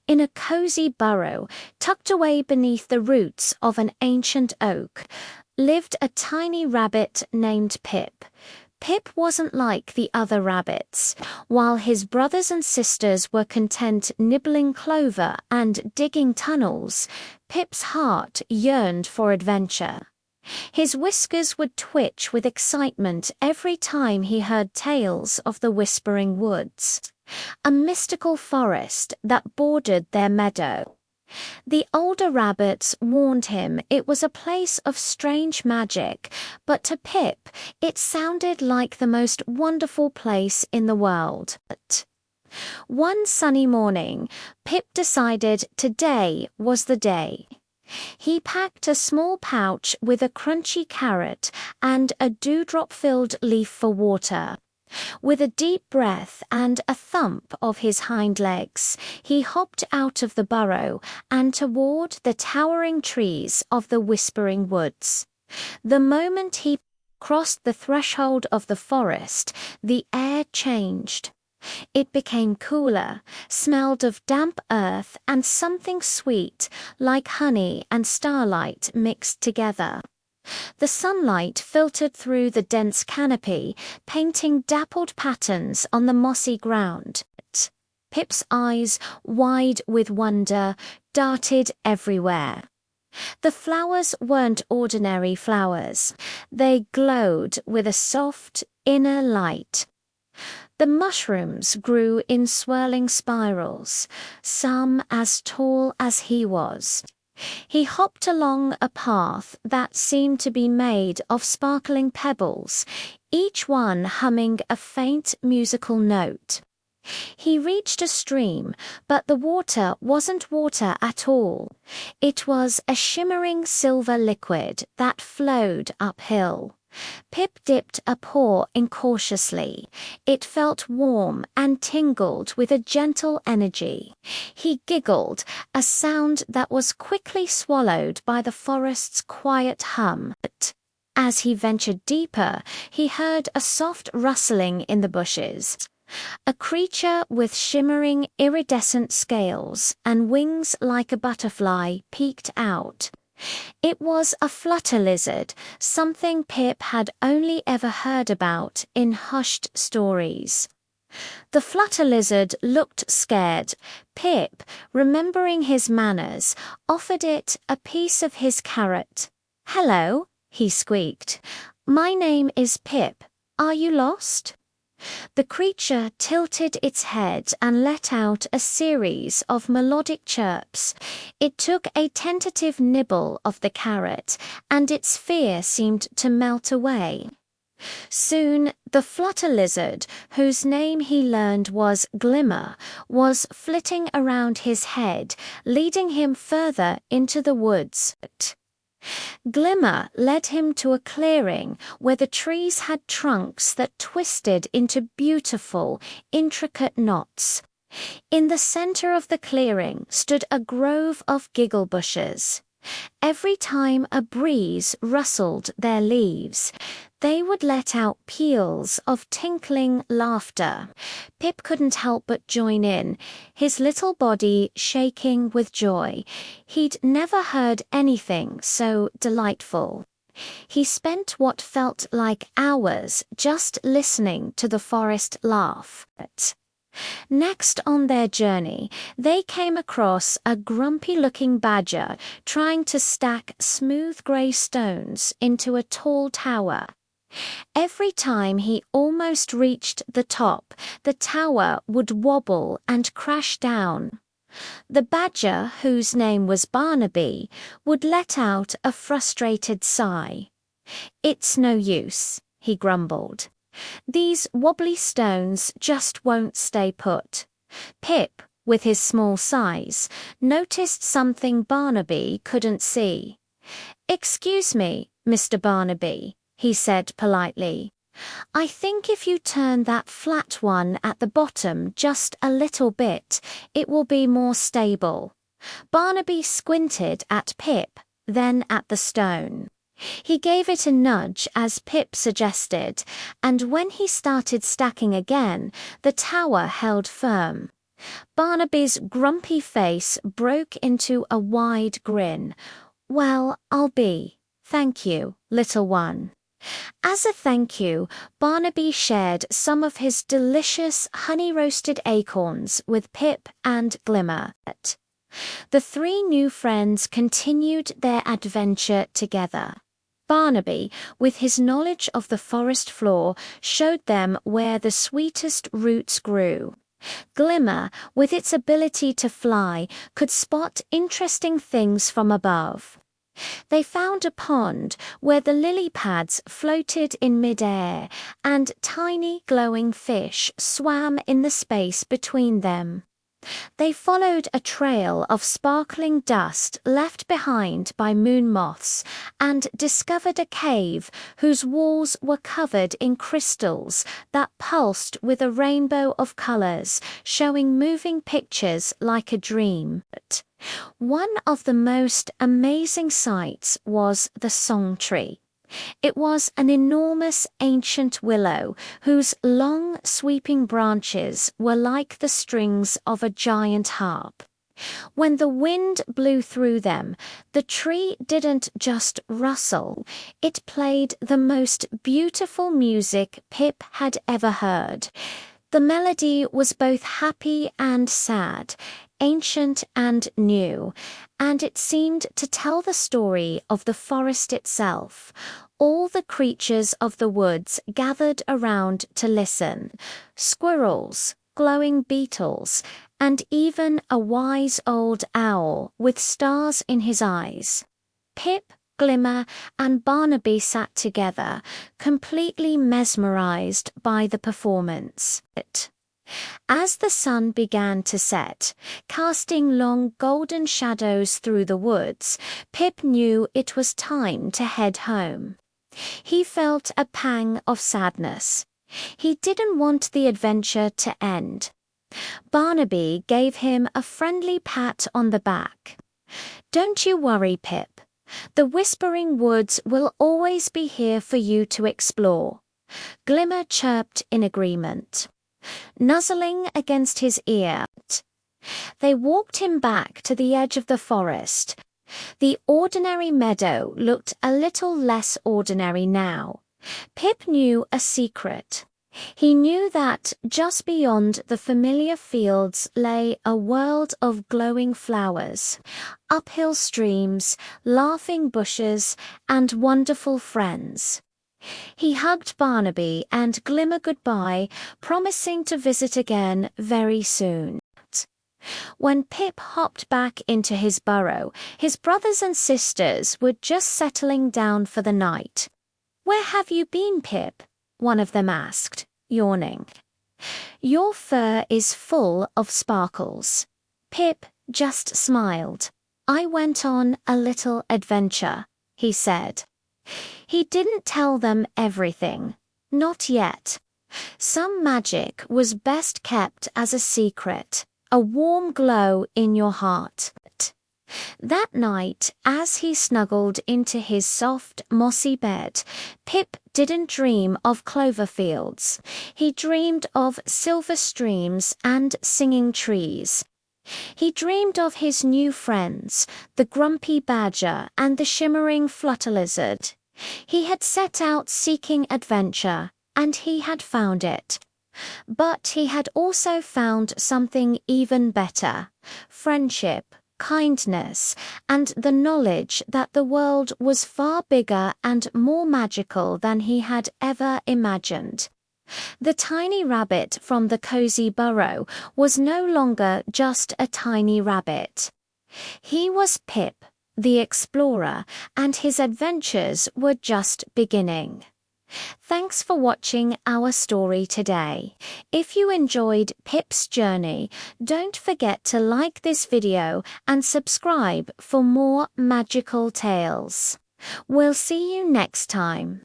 In a cozy burrow, tucked away beneath the roots of an ancient oak, lived a tiny rabbit named Pip. Pip wasn't like the other rabbits. While his brothers and sisters were content nibbling clover and digging tunnels, Pip's heart yearned for adventure. His whiskers would twitch with excitement every time he heard tales of the Whispering Woods, a mystical forest that bordered their meadow. The older rabbits warned him it was a place of strange magic, but to Pip it sounded like the most wonderful place in the world. One sunny morning, Pip decided today was the day. He packed a small pouch with a crunchy carrot and a dewdrop-filled leaf for water. With a deep breath and a thump of his hind legs, he hopped out of the burrow and toward the towering trees of the Whispering Woods. The moment he crossed the threshold of the forest, the air changed. It became cooler, smelled of damp earth and something sweet, like honey and starlight mixed together. The sunlight filtered through the dense canopy, painting dappled patterns on the mossy ground. Pip's eyes, wide with wonder, darted everywhere. The flowers weren't ordinary flowers. They glowed with a soft, inner light. The mushrooms grew in swirling spirals, some as tall as he was. He hopped along a path that seemed to be made of sparkling pebbles, each one humming a faint musical note. He reached a stream, but the water wasn't water at all. It was a shimmering silver liquid that flowed uphill. Pip dipped a paw incautiously. It felt warm and tingled with a gentle energy. He giggled, a sound that was quickly swallowed by the forest's quiet hum. As he ventured deeper, he heard a soft rustling in the bushes. A creature with shimmering iridescent scales and wings like a butterfly peeked out. It was a flutter lizard, something Pip had only ever heard about in hushed stories. The flutter lizard looked scared. Pip, remembering his manners, offered it a piece of his carrot. "Hello," he squeaked. "My name is Pip. Are you lost?" The creature tilted its head and let out a series of melodic chirps. It took a tentative nibble of the carrot, and its fear seemed to melt away. Soon, the flutter lizard, whose name he learned was Glimmer, was flitting around his head, leading him further into the woods. Glimmer led him to a clearing where the trees had trunks that twisted into beautiful, intricate knots. In the center of the clearing stood a grove of giggle bushes. Every time a breeze rustled their leaves, they would let out peals of tinkling laughter. Pip couldn't help but join in, his little body shaking with joy. He'd never heard anything so delightful. He spent what felt like hours just listening to the forest laugh. Next on their journey, they came across a grumpy-looking badger trying to stack smooth grey stones into a tall tower. Every time he almost reached the top, the tower would wobble and crash down. The badger, whose name was Barnaby, would let out a frustrated sigh. "It's no use," he grumbled. "These wobbly stones just won't stay put." Pip, with his small size, noticed something Barnaby couldn't see. "Excuse me, Mr. Barnaby," he said politely. "I think if you turn that flat one at the bottom just a little bit, it will be more stable." Barnaby squinted at Pip, then at the stone. He gave it a nudge as Pip suggested, and when he started stacking again, the tower held firm. Barnaby's grumpy face broke into a wide grin. "Well, I'll be. Thank you, little one." As a thank you, Barnaby shared some of his delicious honey-roasted acorns with Pip and Glimmer. The three new friends continued their adventure together. Barnaby, with his knowledge of the forest floor, showed them where the sweetest roots grew. Glimmer, with its ability to fly, could spot interesting things from above. They found a pond where the lily pads floated in midair, and tiny glowing fish swam in the space between them. They followed a trail of sparkling dust left behind by moon moths and discovered a cave whose walls were covered in crystals that pulsed with a rainbow of colors, showing moving pictures like a dream. One of the most amazing sights was the song tree. It was an enormous ancient willow whose long sweeping branches were like the strings of a giant harp. When the wind blew through them, the tree didn't just rustle, it played the most beautiful music Pip had ever heard. The melody was both happy and sad, ancient and new, and it seemed to tell the story of the forest itself. All the creatures of the woods gathered around to listen: squirrels, glowing beetles, and even a wise old owl with stars in his eyes. Pip, Glimmer, and Barnaby sat together, completely mesmerized by the performance. As the sun began to set, casting long golden shadows through the woods, Pip knew it was time to head home. He felt a pang of sadness. He didn't want the adventure to end. Barnaby gave him a friendly pat on the back. "Don't you worry, Pip. The Whispering Woods will always be here for you to explore." Glimmer chirped in agreement, nuzzling against his ear. They walked him back to the edge of the forest. The ordinary meadow looked a little less ordinary now. Pip knew a secret. He knew that just beyond the familiar fields lay a world of glowing flowers, uphill streams, laughing bushes, and wonderful friends. He hugged Barnaby and Glimmer goodbye, promising to visit again very soon. When Pip hopped back into his burrow, his brothers and sisters were just settling down for the night. "Where have you been, Pip?" one of them asked, yawning. "Your fur is full of sparkles." Pip just smiled. "I went on a little adventure," he said. He didn't tell them everything. Not yet. Some magic was best kept as a secret, a warm glow in your heart. That night, as he snuggled into his soft, mossy bed, Pip didn't dream of clover fields. He dreamed of silver streams and singing trees. He dreamed of his new friends, the grumpy badger and the shimmering flutter lizard. He had set out seeking adventure, and he had found it. But he had also found something even better: friendship, kindness, and the knowledge that the world was far bigger and more magical than he had ever imagined. The tiny rabbit from the cozy burrow was no longer just a tiny rabbit. He was Pip, the explorer, and his adventures were just beginning. Thanks for watching our story today. If you enjoyed Pip's journey, don't forget to like this video and subscribe for more magical tales. We'll see you next time.